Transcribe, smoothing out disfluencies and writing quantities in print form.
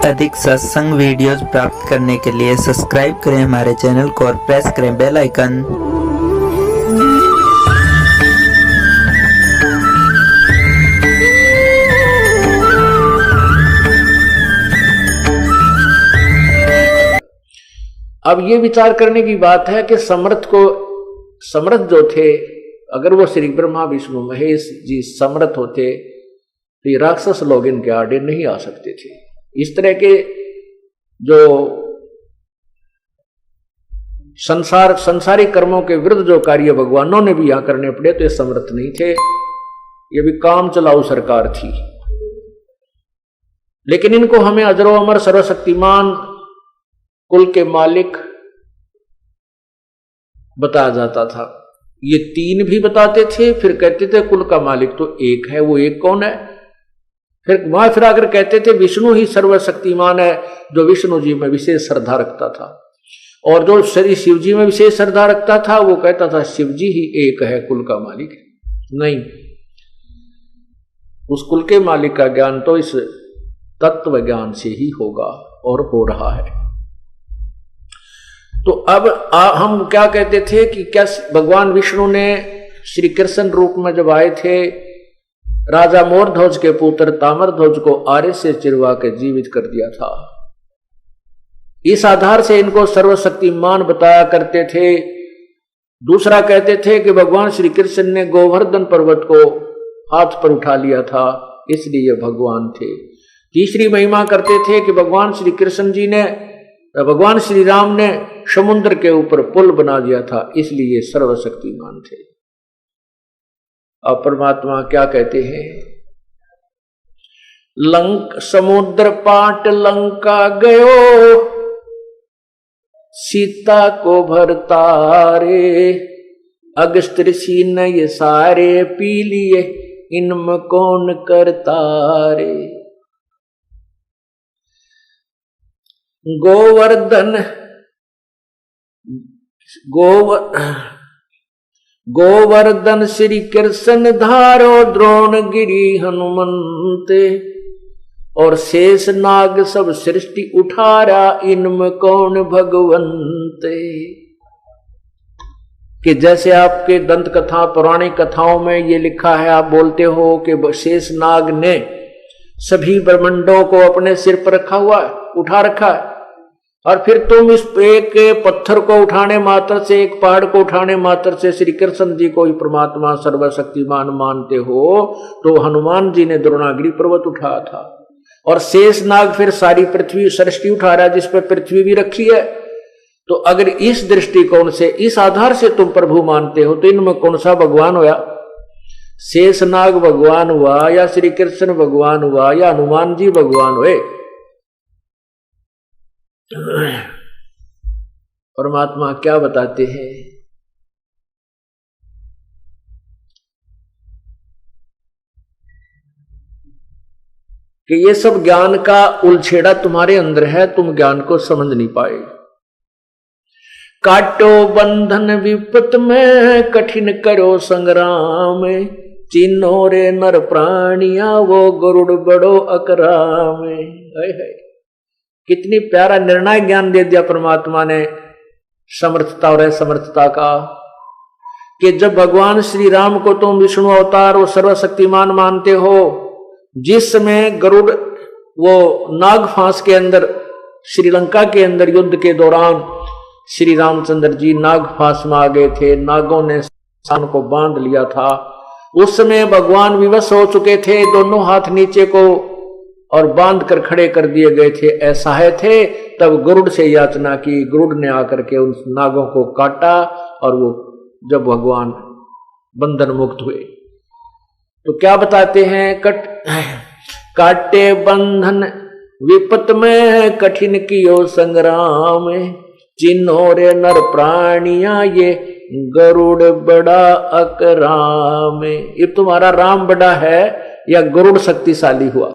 अधिक सत्संग वीडियोस प्राप्त करने के लिए सब्सक्राइब करें हमारे चैनल को और प्रेस करें बेल आइकन। अब ये विचार करने की बात है कि समर्थ जो थे, अगर वो श्री ब्रह्मा विष्णु महेश जी समर्थ होते तो ये राक्षस लोग इनके आड़े नहीं आ सकते थे। इस तरह के जो संसारी कर्मों के विरुद्ध जो कार्य भगवानों ने भी यहां करने पड़े तो ये समर्थ नहीं थे, ये भी काम चलाऊ सरकार थी। लेकिन इनको हमें अजरो अमर सर्वशक्तिमान कुल के मालिक बताया जाता था। ये तीन भी बताते थे, फिर कहते थे कुल का मालिक तो एक है, वो एक कौन है? फिर आकर कहते थे विष्णु ही सर्वशक्तिमान है, जो विष्णु जी में विशेष श्रद्धा रखता था। और जो श्री शिव जी में विशेष श्रद्धा रखता था वो कहता था शिव जी ही एक है, कुल का मालिक है। नहीं, उस कुल के मालिक का ज्ञान तो इस तत्व ज्ञान से ही होगा और हो रहा है। तो अब हम क्या कहते थे कि क्या भगवान विष्णु ने श्री कृष्ण रूप में जब आए थे, राजा मोरध्वज के पुत्र ताम्रध्वज को आरे से चिरवा के जीवित कर दिया था। इस आधार से इनको सर्वशक्तिमान बताया करते थे। दूसरा कहते थे कि भगवान श्री कृष्ण ने गोवर्धन पर्वत को हाथ पर उठा लिया था, इसलिए भगवान थे। तीसरी महिमा करते थे कि भगवान श्री राम ने समुद्र के ऊपर पुल बना दिया था, इसलिए सर्वशक्तिमान थे। अब परमात्मा क्या कहते हैं? समुद्र पाट लंका गयो, सीता को भरतारे, अगस्त ऋषि ने ये सारे पी लिए, इनमें कौन करतारे। गोवर्धन श्री कृष्ण धारो, द्रोण गिरी हनुमंते, और शेष नाग सब सृष्टि उठारा, इनमें कौन भगवंते। कि जैसे आपके दंत कथा पौराणिक कथाओं में ये लिखा है, आप बोलते हो कि शेष नाग ने सभी ब्रह्मांडों को अपने सिर पर रखा हुआ है, उठा रखा है, और फिर तुम इस एक पत्थर को उठाने मात्र से, एक पहाड़ को उठाने मात्र से श्री कृष्ण जी को ही परमात्मा सर्वशक्तिमान मानते हो, तो हनुमान जी ने द्रोणागिरी पर्वत उठाया था। और शेष नाग फिर सारी पृथ्वी सृष्टि उठा रहा है, जिस पर पृथ्वी भी रखी है। तो अगर इस दृष्टिकोण से, इस आधार से तुम प्रभु मानते हो, तो इनमें कौन सा भगवान हुआ? शेष नाग भगवान हुआ, या श्री कृष्ण भगवान हुआ, या हनुमान जी भगवान हुए? परमात्मा क्या बताते हैं? कि ये सब ज्ञान का उलछेड़ा तुम्हारे अंदर है, तुम ज्ञान को समझ नहीं पाए। काटो बंधन विपत में, कठिन करो संग्राम, चिन्हो रे नर प्राणिया, वो गरुड़ बड़ो अकराम। है कितनी प्यारा निर्णायक ज्ञान दे दिया परमात्मा ने समर्थता और असमर्थता का। कि जब भगवान श्री राम को तुम विष्णु अवतार और सर्वशक्तिमान मानते हो, जिस समय गरुड़ वो नाग फांस के अंदर, श्रीलंका के अंदर युद्ध के दौरान श्री रामचंद्र जी नाग फांस में आ गए थे, नागों ने सान को बांध लिया था। उस समय भगवान विवश हो चुके थे, दोनों हाथ नीचे को और बांध कर खड़े कर दिए गए थे, असहाय थे। तब गरुड़ से याचना की, गरुड़ ने आकर के उन नागों को काटा, और वो जब भगवान बंधन मुक्त हुए तो क्या बताते हैं? काटे बंधन विपत में, कठिन कियो संग्राम, चिन्हो रे नर प्राणिया, ये गरुड़ बड़ा अकराम। ये तुम्हारा राम बड़ा है या गरुड़ शक्तिशाली हुआ?